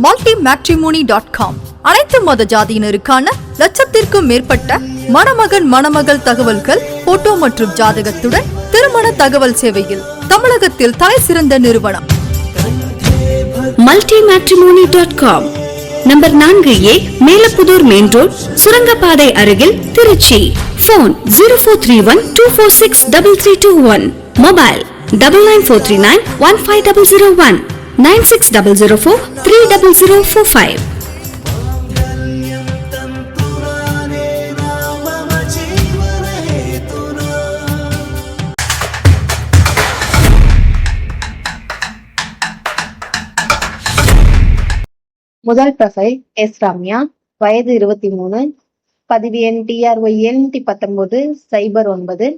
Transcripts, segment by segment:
multimatrimony.com. அனைத்து மத ஜாதியினருக்கான லட்சத்திற்கும் மேற்பட்ட மணமகன் மணமகள் தகவல்கள், போட்டோ மற்றும் ஜாதகத்துடன் திருமண தகவல் சேவையில் தமிழகத்தில் தலை சிறந்த நிறுவனம் multimatrimony.com. Number 4A, Melapudur main road, சுரங்கப்பாதை அருகில், திருச்சி. போன் 0431246331. மொபைல் 9943915001 9600430045. முதல் ப்ரொஃபைல் எஸ் ரம்யா, வயது 23, பதிவு எண் TRY 719-09,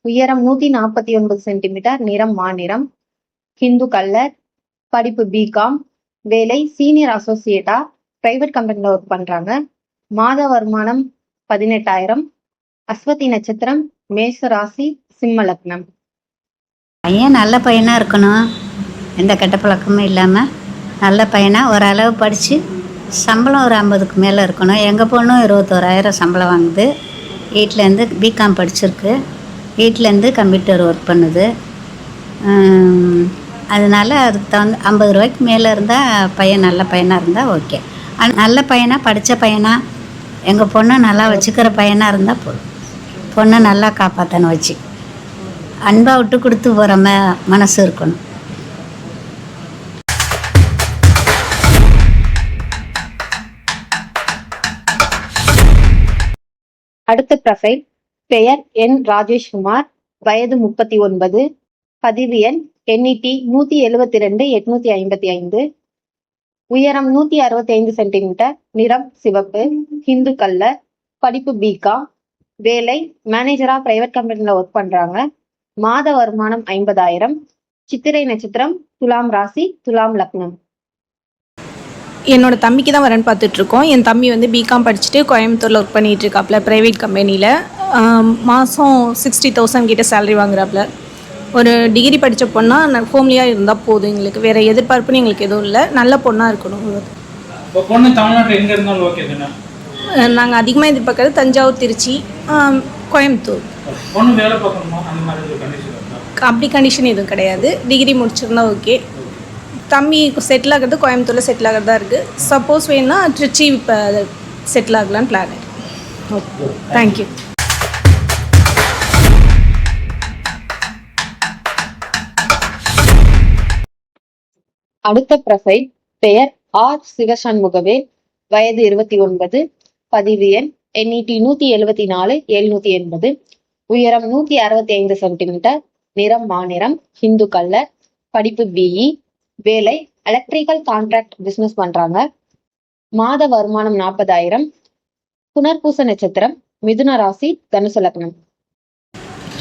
உயரம் 149 சென்டிமீட்டர், நிறம் மாநிறம், ஹிந்து கல்லர், படிப்பு பிகாம், வேலை சீனியர் அசோசியேட்டா, பிரைவேட் கம்பெனில ஒர்க் பண்றாங்க. மாத வருமானம் 18,000. அஸ்வதி நட்சத்திரம், மேஷ ராசி, சிம்ம லக்னம். பையன் நல்ல பையனாக இருக்கணும், எந்த கெட்ட பழக்கமும் இல்லாமல் நல்ல பையனாக ஓரளவு படித்து சம்பளம் ஒரு 50க்கு மேலே இருக்கணும். எங்கள் பொண்ணும் 21,000 சம்பளம் வாங்குது. வீட்டிலேருந்து பிகாம் படிச்சிருக்கு, வீட்டிலேருந்து கம்ப்யூட்டர் ஒர்க் பண்ணுது. அதனால் அதுக்கு தகுந்த 50 ரூபாய்க்கு மேலே இருந்தால் பையன் நல்ல பையனாக இருந்தால் ஓகே. நல்ல பையனாக, படித்த பையனாக, எங்கள் பொண்ணை நல்லா வச்சுக்கிற பையனாக இருந்தால் போதும். பொண்ணை நல்லா காப்பாற்றணும், வச்சு அன்பாக விட்டு கொடுத்து போகிற மனசு இருக்கணும். அடுத்த ப்ரொஃபைல் பெயர் என் ராஜேஷ்குமார், வயது 39, பதிவு எண் NET 172-855, உயரம் 165 சென்டிமீட்டர், நிறம் சிவப்பு, ஹிந்து கல்லர், படிப்பு பிகாம், வேலை மேனேஜரா பிரைவேட் கம்பெனில ஒர்க் பண்றாங்க. மாத வருமானம் 50,000. சித்திரை நட்சத்திரம், துலாம் ராசி, துலாம் லக்னம். என்னோட தம்பிக்கு தான் வரேன்னு பார்த்துட்ருக்கோம். என் தம்பி வந்து பிகாம் படிச்சுட்டு கோயம்புத்தூரில் ஒர்க் பண்ணிகிட்டு இருக்காப்புல, ப்ரைவேட் கம்பெனியில். மாதம் 60,000 கிட்ட சேலரி வாங்குறாப்புல. ஒரு டிகிரி படித்த பொண்ணாக ஹோம்லியாக இருந்தால் போதும் எங்களுக்கு. வேறு எதிர்பார்ப்புன்னு எங்களுக்கு எதுவும் இல்லை. நல்ல பொண்ணாக இருக்கணும். பொண்ணு தமிழ்நாட்டில் எங்கே இருந்தாலும் ஓகே தானே? நாங்கள் அதிகமாக எதிர்பார்க்கறது தஞ்சாவூர், திருச்சி, கோயம்புத்தூர். பொண்ணு வேலை பார்க்கணுமா அந்த மாதிரி கண்டிஷன்? அப்படி கண்டிஷன் எதுவும் கிடையாது. டிகிரி முடிச்சிருந்தா ஓகே. தம்பி செட்டில் ஆகிறது கோயம்புத்தூரில் செட்டில் ஆகிறதா இருக்குது. சப்போஸ் வேணுன்னா திருச்சி இப்போ செட்டில் ஆகலான்னு பிளான். Okay, thank you. அடுத்த ப்ரொஃபைல் பெயர் R சிவசண்முகவேல், வயது 29, பதிவு எண் NET 174-780, உயரம் 165 சென்டிமீட்டர், நிறம் மாநிறம், ஹிந்து கல்லர், படிப்பு BE, வேலை எலக்ட்ரிக்கல் கான்ட்ராக்ட் பிசினஸ் பண்றாங்க. மாத வருமானம் 40,000. புனர்பூச நட்சத்திரம், மிதுன ராசி, தனுசு லக்னம்.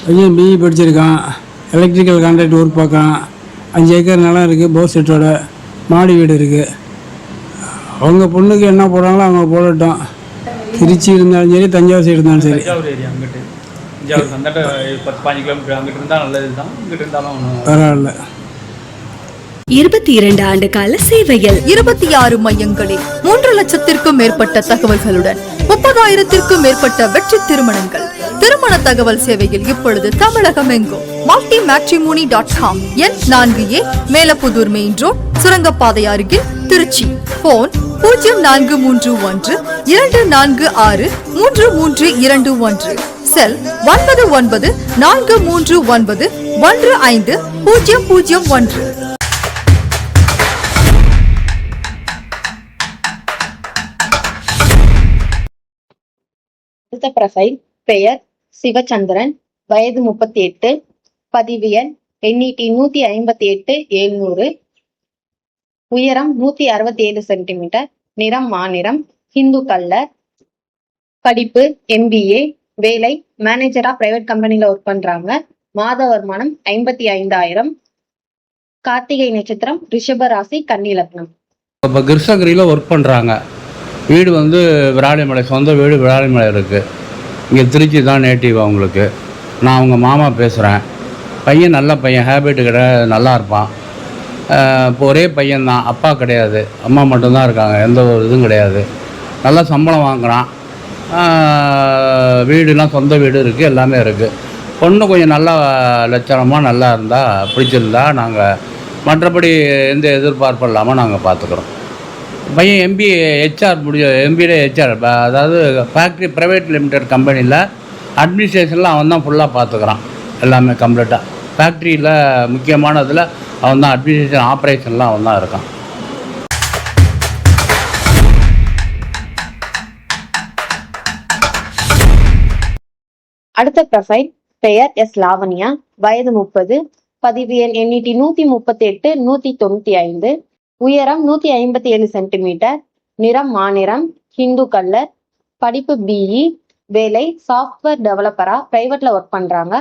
பையன் BE படிச்சிருக்கான், எலக்ட்ரிக்கல் கான்ட்ராக்ட் ஒர்க் பார்க்கான். 5 ஏக்கர் நிலம் இருக்குது, போர் செட்டோட மாடி வீடு இருக்குது. அவங்க பொண்ணுக்கு என்ன போடுறாங்களோ அவங்க போடட்டும். திருச்சி இருந்தாலும் சரி, தஞ்சாவூர் சைடு இருந்தாலும் சரி. பரவாயில்ல. 22 ஆண்டு கால சேவையில் 26 மையங்களில் 3 லட்சத்திற்கும் மேற்பட்ட தகவல்களுடன் 30,000த்திற்கும் மேற்பட்ட வெற்றி திருமணங்கள். திருமண தகவல் சேவையில் இப்பொழுது தமிழகம் எங்கும் multimatrimony.com. எண் 4A, மேலப்புதூர் மெயின் ரோட், சுரங்கப்பாதை அருகில், திருச்சி. போன் 0426-246-3321. செல் 9943915001. அடுத்த ப்ரொஃபைல் பெயர் சிவச்சந்திரன், வயது 38, பதிவு எண் NET 158-700, உயரம் 167 சென்டிமீட்டர், நிறம் மாநிறம், ஹிந்து கல்லர், படிப்பு MBA, வேலை மேனேஜரா பிரைவேட் கம்பெனில ஒர்க் பண்றாங்க. மாத வருமானம் 55,000. கார்த்திகை நட்சத்திரம், ரிஷப ராசி, கன்னி லக்னம். இப்போ கிருஷ்ணகிரியில் ஒர்க் பண்ணுறாங்க. வீடு வந்து விராலிமலை, சொந்த வீடு விராலிமலை இருக்குது. இங்கே திருச்சி தான் நேட்டிவ் அவங்களுக்கு. நான் அவங்க மாமா பேசுகிறேன். பையன் நல்ல பையன், ஹேபிட்டு கிட்ட நல்லா இருப்பான். இப்போ ஒரே பையன்தான், அப்பா கிடையாது, அம்மா மட்டும்தான் இருக்காங்க, எந்த ஒரு இதுவும் கிடையாது. நல்லா சம்பளம் வாங்குகிறான், வீடுலாம் சொந்த வீடு இருக்குது, எல்லாமே இருக்குது. பொண்ணு கொஞ்சம் நல்லா லட்சணமாக நல்லா இருந்தால் பிடிச்சிருந்தா நாங்கள் மற்றபடி எந்த எதிர்பார்ப்பும் இல்லாமல் நாங்கள் பார்த்துக்குறோம். பையன் எம்பிஏ ஹெச்ஆர் எம்பிஏ ஹெச்ஆர், அதாவது ஃபேக்ட்ரி ப்ரைவேட் லிமிடெட் கம்பெனியில் அட்மினிஸ்ட்ரேஷனில் அவன் தான் ஃபுல்லாக பார்த்துக்குறான், எல்லாமே கம்ப்ளீட்டாக. ஃபேக்ட்ரியில் முக்கியமானதில் அவன் தான் அட்மினிஸ்ட்ரேஷன் ஆப்ரேஷன்லாம் அவன் தான் இருக்கான். அடுத்த ப்ரொஃபைல் பெயர் எஸ் லாவண்யா, வயது 30, பதிவு எண் NET 138 195, உயரம் 157 சென்டிமீட்டர், நிறம் மாநிறம், ஹிந்து கலர், படிப்பு BE, வேலை சாஃப்ட்வேர் டெவலப்பரா பிரைவேட்ல ஒர்க் பண்றாங்க.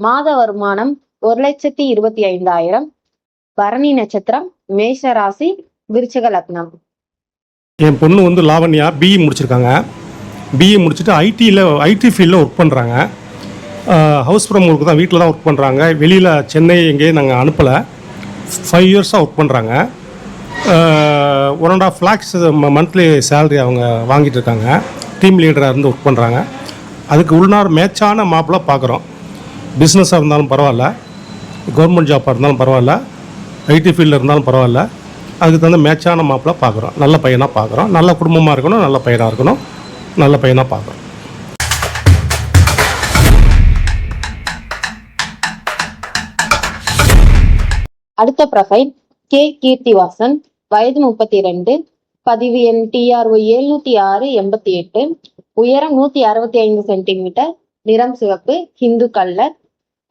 மாத வருமானம் 1,25,000, பரணி நட்சத்திரம், மேஷ ராசி, விருச்சிக லக்னம். என் பொண்ணு வந்து லாவண்யா BE முடிச்சிருக்காங்க. BE முடிச்சுட்டு ஐடி ஃபீல்டில் ஒர்க் பண்ணுறாங்க. ஹவுஸ் ஃப்ரம் ஒர்க் தான், வீட்டில் தான் ஒர்க் பண்ணுறாங்க. வெளியில் சென்னை எங்கேயும் நாங்கள் அனுப்பலை. 5 இயர்ஸாக ஒர்க் பண்ணுறாங்க. 1.5 lakhs மந்த்லி சேலரி அவங்க வாங்கிட்டு இருக்காங்க. டீம் லீடராக இருந்து ஒர்க் பண்ணுறாங்க. அதுக்கு உள்நார் மேட்சான மாப்பிள்ளை பார்க்குறோம். பிஸ்னஸாக இருந்தாலும் பரவாயில்ல, கவர்மெண்ட் ஜாப்பாக இருந்தாலும் பரவாயில்ல, ஐடி ஃபீல்டில் இருந்தாலும் பரவாயில்ல, அதுக்கு தகுந்த மேட்சான மாப்பிள்ளை பார்க்குறோம். நல்ல பையனாக பார்க்குறோம். நல்ல குடும்பமாக இருக்கணும், நல்ல பையனாக இருக்கணும், நல்ல பையனாக பார்க்குறோம். அடுத்த ப்ரொஃபைல் கே கீர்த்திவாசன், வயது 32, பதிவு எண் TRY 706-88, உயரம் 165 சென்டிமீட்டர், நிறம் சிவப்பு, ஹிந்து கலர்,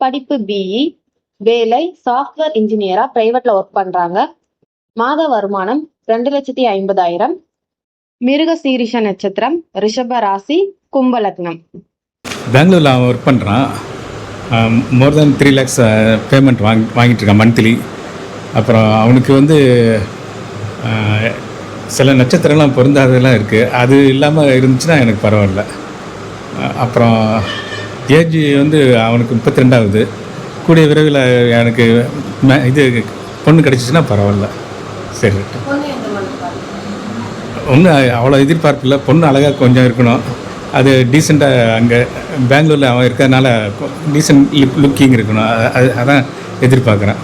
படிப்பு BE, வேலை சாஃப்ட்வேர் இன்ஜினியரா பிரைவேட்ல ஒர்க் பண்றாங்க. மாத வருமானம் 2,50,000, மிருக சீரிஷ நட்சத்திரம், ரிஷப ராசி, கும்ப லக்னம். பெங்களூரில் அவன் ஒர்க் பண்ணுறான். மோர் தென் 3 lakhs பேமெண்ட் வாங்கிட்டு இருக்கான் மந்த்லி. அப்புறம் அவனுக்கு வந்து சில நட்சத்திரம்லாம் பொருந்தாதெல்லாம் இருக்குது. அது இல்லாமல் இருந்துச்சுன்னா எனக்கு பரவாயில்ல. அப்புறம் ஏஜ் வந்து அவனுக்கு 32ஆகுது. கூடிய விரைவில் எனக்கு இது பொண்ணு கிடச்சிச்சின்னா பரவாயில்ல. சரி, ஒன்றும் அவ்வளோ எதிர்பார்ப்பு இல்லை. பொண்ணு அழகாக கொஞ்சம் இருக்கணும். அது டீசெண்டாக அங்கே பெங்களூரில் அவன் இருக்கிறதுனால டீசெண்ட் லுக்கிங் இருக்கணும். அதான் எதிர்பார்க்குறேன்.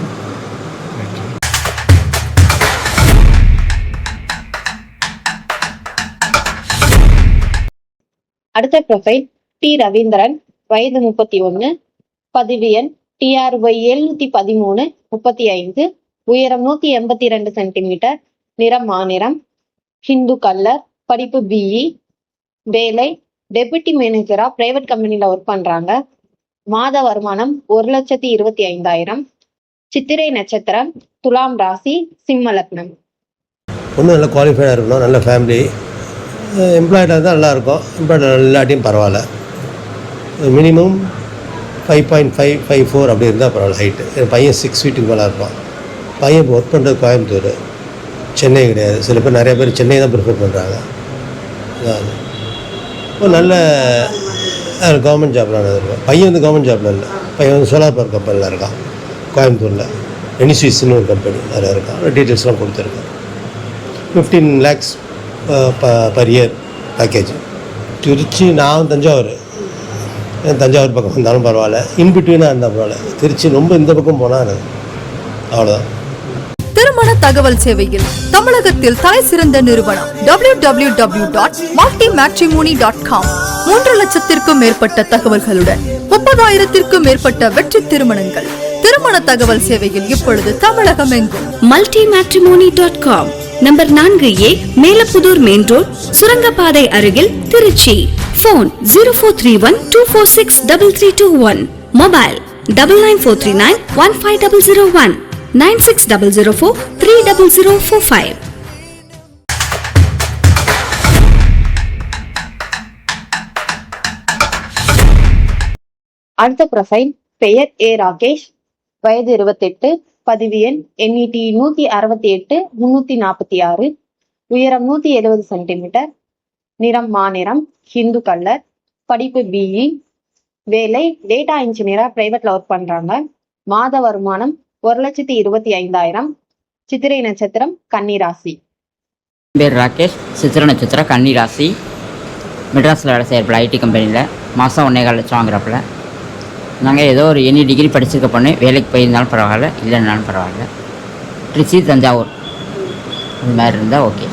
அடுத்த ப்ரொஃபைல் டி ரவீந்திரன், வயது 31, பதிவு எண் TRY 713-35, உயரம் 182 சென்டிமீட்டர், நிறம் மாநிறம், ஹிந்து கலர், படிப்பு BE, வேலை டெபுட்டி மேனேஜரா பிரைவேட் கம்பெனில ஒர்க் பண்றாங்க. மாத வருமானம் 1,25,000, சித்திரை நட்சத்திரம், துலாம் ராசி, சிம்ம லக்னம். ஒன்றும் நல்ல குவாலிஃபைடாக இருக்கணும், நல்ல ஃபேமிலி, எம்ப்ளாய்டாக இருந்தால் நல்லாயிருக்கும். எம்ப்ளாய்டு இல்லாட்டியும் பரவாயில்ல. மினிமம் 5.5-5.4 அப்படி இருந்தால் பரவாயில்ல. ஹைட்டு என் பையன் 6 feet மேலே இருப்பான். பையன் இப்போ ஒர்க் பண்ணுறது கோயம்புத்தூர், சென்னை கிடையாது. சில பேர் நிறைய பேர் சென்னை தான் ப்ரிஃபர் பண்ணுறாங்க. இப்போ நல்ல கவர்மெண்ட் ஜாப்ல இருக்கான். பையன் வந்து கவர்மெண்ட் ஜாப்பில் இல்லை. பையன் வந்து சோலார் பவர் கம்பெனியில் இருக்கான் கோயம்புத்தூரில். எனிஸ்விஸ்ன்னு ஒரு கம்பெனி அதில் இருக்கான். டீட்டெயில்ஸ்லாம் கொடுத்துருக்கேன். 15 lakhs per year package. Trichy, நான் தஞ்சாவூர், தஞ்சாவூர் பக்கம் வந்தாலும் பரவாயில்ல, இன்பிட்வீனாக இருந்தால் பரவாயில்ல. திருச்சி ரொம்ப இந்த பக்கம் போனால் அவ்வளோதான். திருமண தகவல் சேவையில் தமிழகத்தில் தலை சிறந்த நிறுவனம் www.multimatrimony.com. 3 லட்சத்திற்கும் மேற்பட்ட தகவல்களுடன் 30,000-க்கும் மேற்பட்ட வெற்றி திருமணங்கள். திருமண தகவல் சேவையில் இப்பொழுது தமிழகம் எங்கும். multimatrimony.com. Number 4A, Melapudur main road, சுரங்கப்பாதை அருகில், திருச்சி. போன் 0431246331. மொபைல் 9943915001, 9600430045. அடுத்த ப்ரொஃபைல் பெயர் A ராகேஷ், வயது 28, பதிவு எண் NET 168-346, உயரம் 170 சென்டிமீட்டர், நிறம் மாநிறம், ஹிந்து கலர், படிப்பு BE, வேலை டேட்டா இன்ஜினியரா பிரைவேட்ல ஒர்க் பண்றாங்க. மாத வருமானம் 1,25,000, சித்திரை நட்சத்திரம் கன்னிராசி. பேர் ராகேஷ், சித்திர நட்சத்திரம் கன்னி ராசி. மெட்ராஸில் வேலை செய்யறப்பில் ஐடி கம்பெனியில் மாதம் 1.25 லட்சம் வாங்குறப்பில். நாங்கள் ஏதோ ஒரு எனி டிகிரி படிச்சிருக்க பொண்ணு வேலைக்கு போயிருந்தாலும் பரவாயில்ல, இல்லைன்னாலும் பரவாயில்ல. திருச்சி, தஞ்சாவூர் அது மாதிரி இருந்தால் ஓகே.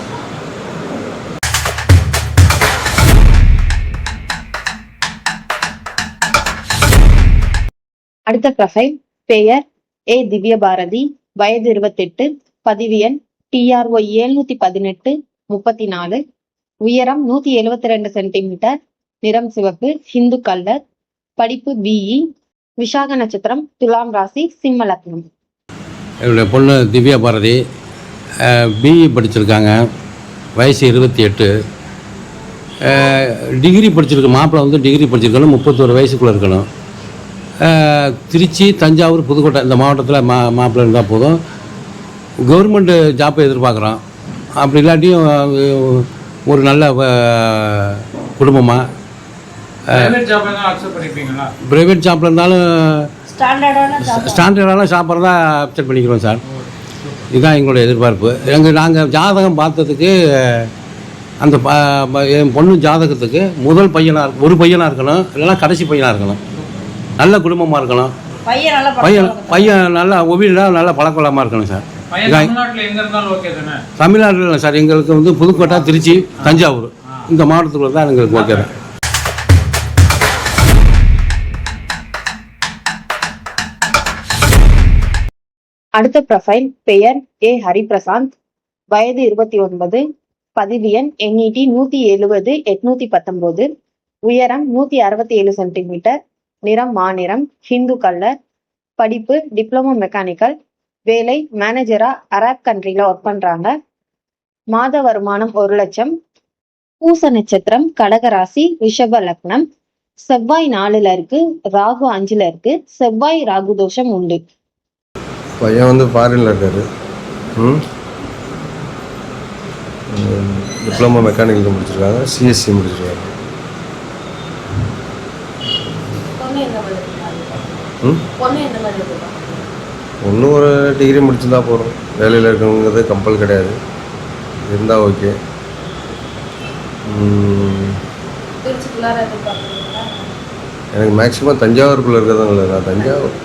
அடுத்த ப்ரொஃபைல் பெயர் ஏ திவ்யபாரதி, வயது 28, பதிவு எண் TRO 718 34, உயரம் 172 சென்டிமீட்டர், நிறம் சிவப்பு, ஹிந்து கலர், படிப்பு BE, விஷாக நட்சத்திரம், துலாம் ராசி, சிம்ம லக்னம். என்னுடைய பொண்ணு திவ்யா பாரதி பிஇ படிச்சிருக்காங்க, வயசு 28. டிகிரி படிச்சிருக்கு. மாப்பிள்ளை வந்து டிகிரி படிச்சிருக்கணும், 31 வயசுக்குள்ளே இருக்கணும். திருச்சி, தஞ்சாவூர், புதுக்கோட்டை இந்த மாவட்டத்தில் மாப்பிள்ளை இருந்தால் போதும். கவர்மெண்ட்டு ஜாப்பை எதிர்பார்க்குறோம். அப்படி இல்லாட்டியும் ஒரு நல்ல குடும்பமாக ப்ரைவேட் ஜாப்பில் இருந்தாலும் ஸ்டாண்டர்டான ஷாப்பர் தான் அப்செட் பண்ணிக்கிறோம் சார். இதுதான் எங்களுடைய எதிர்பார்ப்பு. நாங்கள் ஜாதகம் பார்த்ததுக்கு அந்த என் பொண்ணு ஜாதகத்துக்கு முதல் பையனாக ஒரு பையனாக இருக்கணும், இல்லைன்னா கடைசி பையனாக இருக்கணும். நல்ல குடும்பமாக இருக்கணும். பையன் நல்லா ஒவ்வொரு நல்ல பழக்கவழமாக இருக்கணும் சார். தமிழ்நாட்டில் இல்லை சார், எங்களுக்கு வந்து புதுக்கோட்டை, திருச்சி, தஞ்சாவூர் இந்த மாவட்டத்துக்குள்ள தான் எங்களுக்கு ஓகே தான். அடுத்த ப்ரொஃபைல் பெயர் ஏ ஹரிபிரசாந்த், வயது 29, பதிவு எண் NET 170 819, உயரம் 167 சென்டிமீட்டர், நிறம் மாநிறம், ஹிந்து கலர், படிப்பு டிப்ளமோ மெக்கானிக்கல், வேலை மேனேஜரா அரப் கண்ட்ரில ஒர்க் பண்றாங்க. மாத வருமானம் 1 லட்சம். பூச நட்சத்திரம், கடகராசி, ரிஷப லக்னம். செவ்வாய் 4ல் இருக்கு, ராகு 5ல் இருக்கு. செவ்வாய் ராகு தோஷம் உண்டு. பையன் வந்து ஃபாரினில் இருக்காரு. டிப்ளமோ மெக்கானிக்கல் முடிச்சிருக்காங்க, CSC முடிச்சிருக்காங்க. ஒன்றும் ஒரு டிகிரி முடிச்சிருந்தா போகிறோம். வேலையில் இருக்கணுங்கிறது கம்பல் கிடையாது, இருந்தால் ஓகே. எனக்கு மேக்ஸிமம் தஞ்சாவூருக்குள்ளே இருக்கிறதாங்கள. நான் தஞ்சாவூர்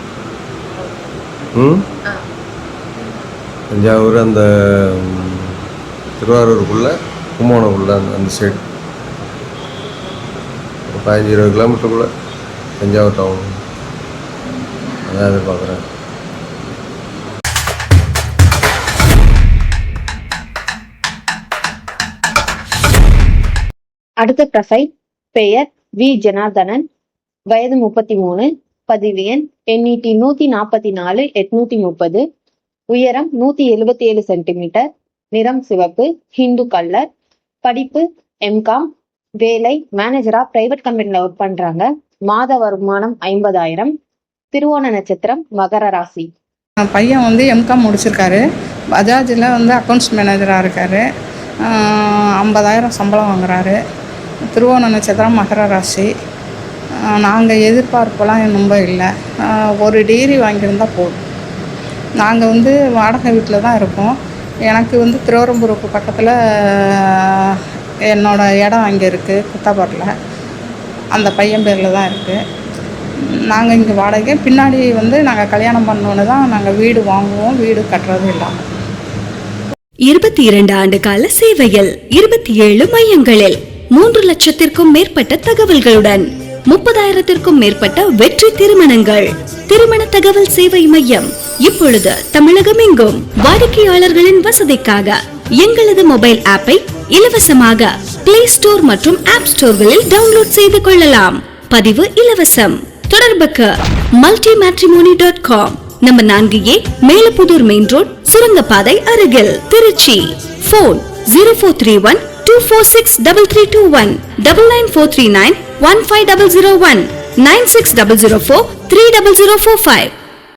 தஞ்சாவூர் அந்த திருவாரூருக்குள்ளே கும்பகோணக்குள்ளே அந்த சைடு ஒரு 15-20 கிலோமீட்டருக்குள்ளே தஞ்சாவூர் டவுன், அதான் எதிர்பார்க்குறேன். அடுத்த ப்ரொஃபைல் பெயர் வி ஜனார்தனன், வயது 33, பதிவு எண் NET 144 830, உயரம் 177 சென்டிமீட்டர், நிறம் சிவப்பு, ஹிந்து கலர், படிப்பு MCOM, வேலை மேனேஜரா பிரைவேட் கம்பெனில ஒர்க் பண்றாங்க. மாத வருமானம் 50,000. திருவோண நட்சத்திரம், மகர ராசி. பையன் வந்து MCOM முடிச்சிருக்காரு, பஜாஜில் வந்து அக்கௌண்ட்ஸ் மேனேஜராக இருக்கார். 50,000 சம்பளம் வாங்குறாரு. திருவோண நட்சத்திரம், மகர ராசி. நாங்கள் எதிர்பார்ப்பெல்லாம் ரொம்ப இல்லை, ஒரு டிகிரி வாங்கியிருந்தால் போதும். நாங்கள் வந்து வாடகை வீட்டில் தான் இருக்கோம். எனக்கு வந்து திருவரம்பூருக்கு பக்கத்தில் என்னோடய இடம் அங்கே இருக்குது, குத்தாப்பூரில். அந்த பையன் பேரில் தான் இருக்குது. நாங்கள் இங்கே வாடகை பின்னாடி வந்து நாங்கள் கல்யாணம் பண்ணோன்னு தான் நாங்கள் வீடு வாங்குவோம், வீடு கட்டுறது இல்லாமல். 22 ஆண்டு கால சேவையில் 27 மையங்களில் 3 லட்சத்திற்கும் மேற்பட்ட தகவல்களுடன் 30,000-க்கும் மேற்பட்ட வெற்றி திருமணங்கள். திருமண தகவல் சேவை மையம் இப்பொழுது தமிழகம் எங்கும். வாடிக்கையாளர்களின் வசதிக்காக எங்களது மொபைல் ஆப்பை இலவசமாக பிளே ஸ்டோர் மற்றும் ஆப் ஸ்டோர்களில் டவுன்லோட் செய்து கொள்ளலாம். பதிவு இலவசம். தொடர்புக்கு multimatrimony.com, number 4A, Melapudur main road, சுரங்கப்பாதை அருகில், திருச்சி. போன் 0431 246 3321, 99439 15001, 9600430045.